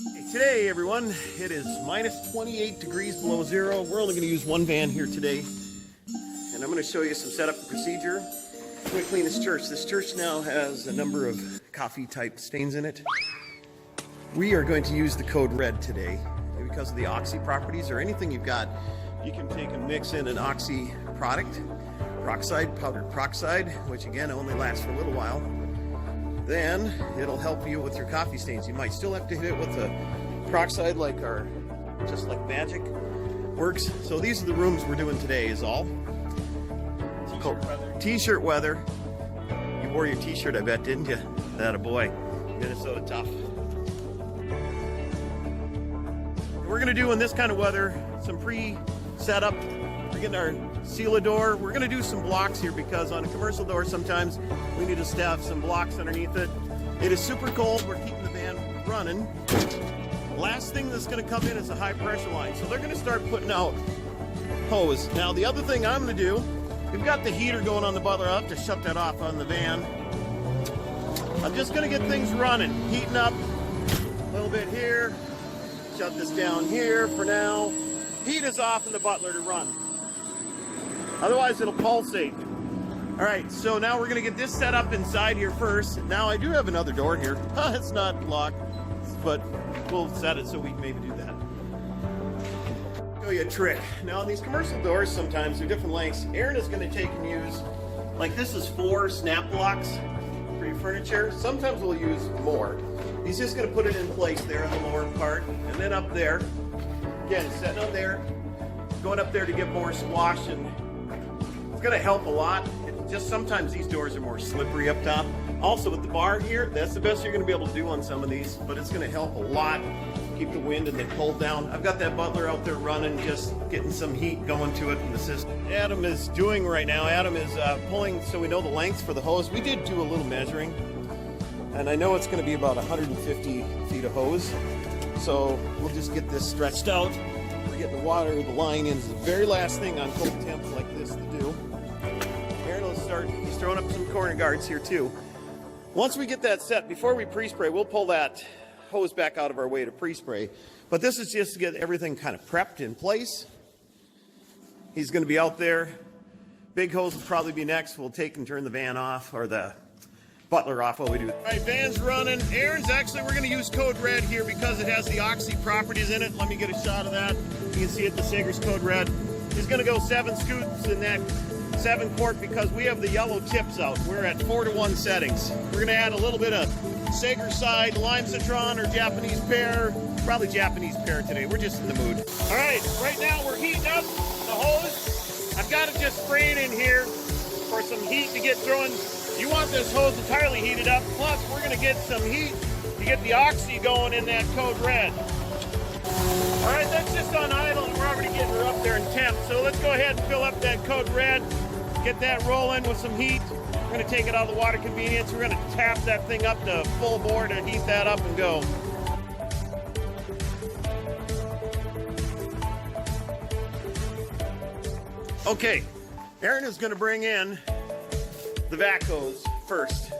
Today, everyone, it is minus 28 degrees below zero. We're only going to use one van here today, and I'm going to show you some setup and procedure. I'm going to clean this church. This church now has a number of coffee-type stains in it. We are going to use the code red today because of the oxy properties, or anything you've got. You can take and mix in an oxy product, peroxide, powdered peroxide, which again only lasts for a little while. Then it'll help you with your coffee stains. You might still have to hit it with a peroxide like our, just like magic works. So these are the rooms we're doing today is all. T-shirt weather. T-shirt weather. You wore your t-shirt, I bet, didn't you? That a boy. Minnesota tough. We're gonna do in this kind of weather some pre-setup. We're getting our seal door. We're gonna do some blocks here because on a commercial door sometimes we need to staff some blocks underneath it. It is super cold. We're keeping the van running. Last thing that's gonna come in is a high pressure line. So they're gonna start putting out hose. Now the other thing I'm gonna do, we've got the heater going on the Butler. I'll have to shut that off on the van. I'm just gonna get things running, heating up a little bit here. Shut this down here for now. Heat is off in the Butler to run. Otherwise it'll pulsate. All right, so now we're gonna get this set up inside here first. Now I do have another door here. It's not locked, but we'll set it so we can maybe do that. Show you a trick. Now on these commercial doors, sometimes they're different lengths. Aaron is gonna take and use, like this is 4 snap blocks for your furniture. Sometimes we'll use more. He's just gonna put it in place there on the lower part, and then up there. Again, setting on there, going up there to get more squash, and it's gonna help a lot. Just sometimes these doors are more slippery up top. Also with the bar here, that's the best you're gonna be able to do on some of these, but it's gonna help a lot. Keep the wind and the cold down. I've got that Butler out there running, just getting some heat going to it in the system. Adam is doing right now, Adam is pulling so we know the lengths for the hose. We did do a little measuring, and I know it's gonna be about 150 feet of hose. So we'll just get this stretched out. We're getting the water, the line in is the very last thing on cold temps like this to do. Aaron will start, he's throwing up some corner guards here too. Once we get that set, before we pre-spray, we'll pull that hose back out of our way to pre-spray. But this is just to get everything kind of prepped in place. He's gonna be out there. Big hose will probably be next. We'll take and turn the van off, or the Butler off while we do. All right, van's running. Aaron's actually, we're gonna use code red here because it has the oxy properties in it. Let me get a shot of that. You can see it, the Sager's Code Red. He's gonna go 7 scoops in that 7 quart because we have the yellow tips out. We're at 4-to-1 settings. We're gonna add a little bit of Sager side, lime citron, or Japanese pear. Probably Japanese pear today. We're just in the mood. All right now we're heating up the hose. I've got to just spray it in here for some heat to get thrown. You want this hose entirely heated up, plus we're gonna get some heat to get the oxy going in that code red. All right, that's just on idle and we're already getting her up there in temp. So let's go ahead and fill up that code red, get that rolling with some heat. We're gonna take it out of the water convenience. We're gonna tap that thing up to full bore to heat that up and go. Okay, Aaron is gonna bring in the vac hose first.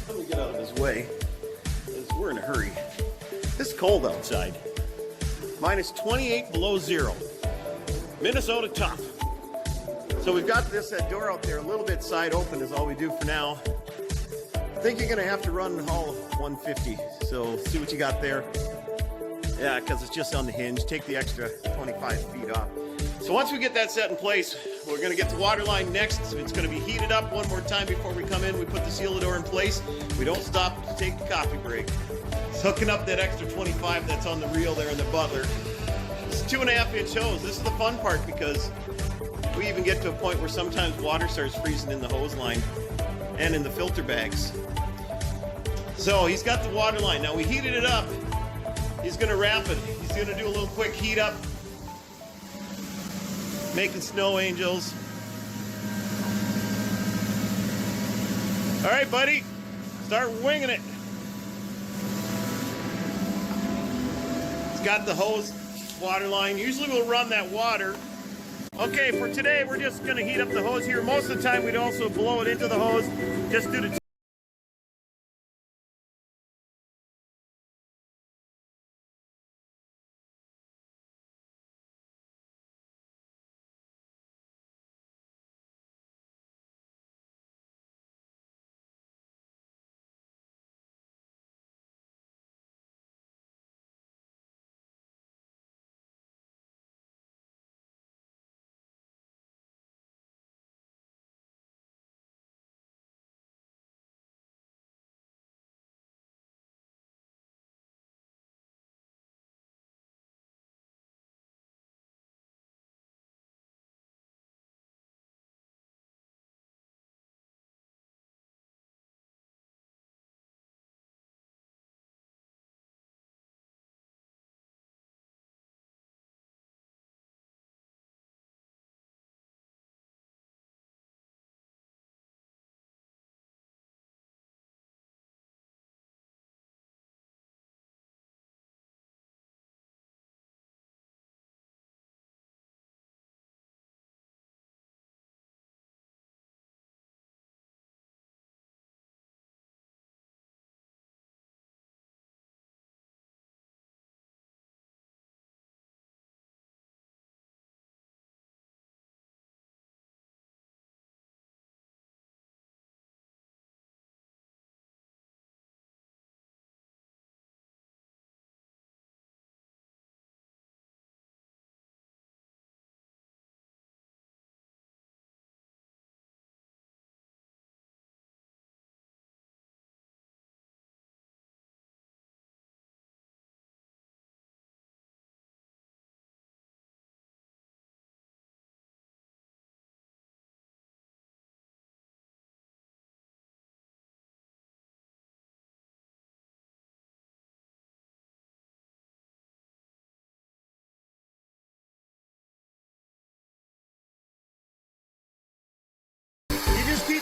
Let me get out of his way, because we're in a hurry. It's cold outside. Minus 28 below zero. Minnesota tough. So we've got this door out there a little bit side open is all we do for now. I think you're gonna have to run all 150. So see what you got there. Yeah, because it's just on the hinge. Take the extra 25 feet off. So once we get that set in place, we're going to get the water line next. So it's going to be heated up one more time before we come in. We put the seal door in place. We don't stop to take the coffee break. It's hooking up that extra 25 that's on the reel there in the Butler. It's a 2.5-inch hose. This is the fun part because we even get to a point where sometimes water starts freezing in the hose line and in the filter bags. So he's got the water line. Now we heated it up. He's going to wrap it. He's going to do a little quick heat up. Making snow angels. All right, buddy, start winging it. It's got the hose water line. Usually we'll run that water. Okay, for today, we're just gonna heat up the hose here. Most of the time, we'd also blow it into the hose just due to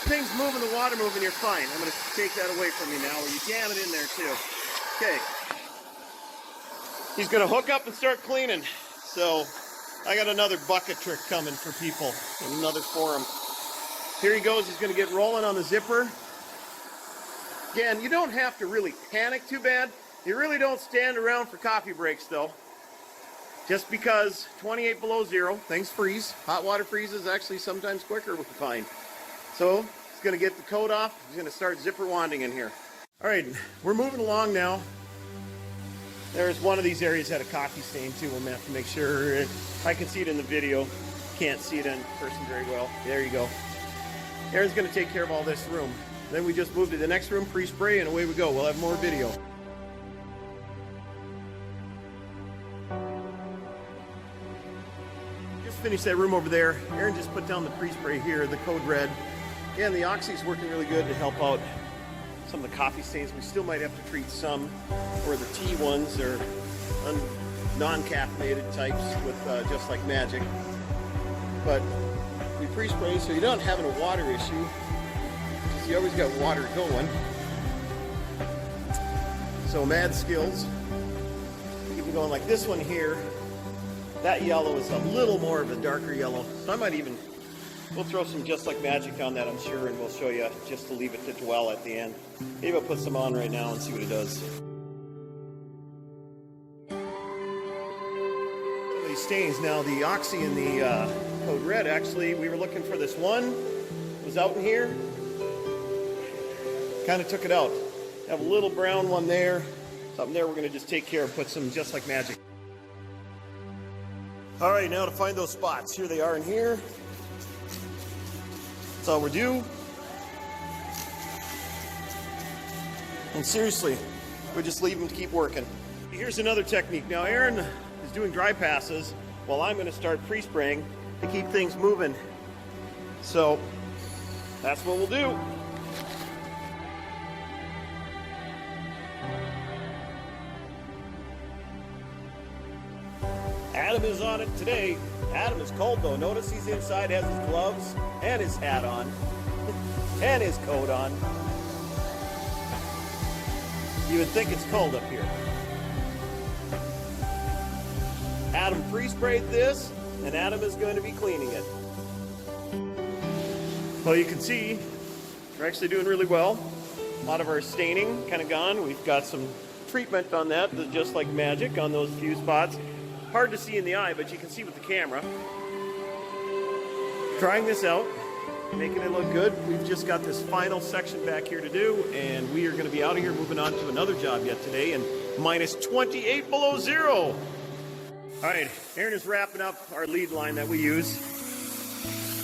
things moving, the water moving, you're fine. I'm going to take that away from you now, or you jam it in there too. Okay. He's going to hook up and start cleaning. So I got another bucket trick coming for people in another forum. Here he goes. He's going to get rolling on the zipper. Again, you don't have to really panic too bad. You really don't stand around for coffee breaks though. Just because 28 below zero, things freeze. Hot water freezes actually sometimes quicker, we find. So he's going to get the coat off. He's going to start zipper wanding in here. All right, we're moving along now. There's one of these areas had a coffee stain too. We'll have to make sure. I can see it in the video. Can't see it in person very well. There you go. Aaron's going to take care of all this room. Then we just move to the next room, pre-spray, and away we go. We'll have more video. Just finished that room over there. Aaron just put down the pre-spray here, the Code Red. And the Oxy's working really good to help out some of the coffee stains. We still might have to treat some, or the tea ones, or non-caffeinated types with Just Like Magic. But we pre-spray so you're not having a water issue, because you always got water going. So mad skills. Keep it going like this one here. That yellow is a little more of a darker yellow. So I might even, we'll throw some Just Like Magic on that, I'm sure, and we'll show you just to leave it to dwell at the end. Maybe I'll put some on right now and see what it does. Some of these stains now, the Oxy and the Code Red, actually, we were looking for this one. It was out in here. Kind of took it out. Have a little brown one there. Something there we're going to just take care of, put some Just Like Magic. All right, now to find those spots. Here they are in here. That's all we're due. And seriously, we just leave them to keep working. Here's another technique. Now Aaron is doing dry passes while I'm going to start pre-spraying to keep things moving. So that's what we'll do. Adam is on it today. Adam is cold though. Notice he's inside, has his gloves and his hat on and his coat on. You would think it's cold up here. Adam pre-sprayed this, and Adam is going to be cleaning it. Well, you can see we're actually doing really well. A lot of our staining kind of gone. We've got some treatment on that, Just Like Magic on those few spots. Hard to see in the eye, but you can see with the camera. Trying this out, making it look good. We've just got this final section back here to do, and we are going to be out of here moving on to another job yet today, and minus 28 below zero. All right, Aaron is wrapping up our lead line that we use.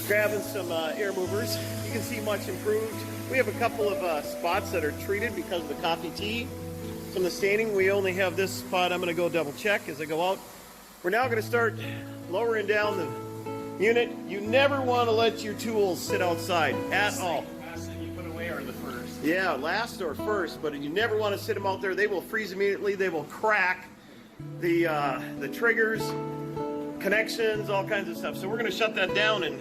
Grabbing some air movers. You can see much improved. We have a couple of spots that are treated because of the coffee tea. From the staining, we only have this spot. I'm going to go double check as I go out. We're now going to start lowering down the unit. You never want to let your tools sit outside at all. Last thing you put away are the first. Yeah, last or first, but you never want to sit them out there. They will freeze immediately. They will crack the triggers, connections, all kinds of stuff. So we're going to shut that down and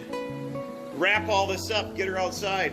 wrap all this up, get her outside.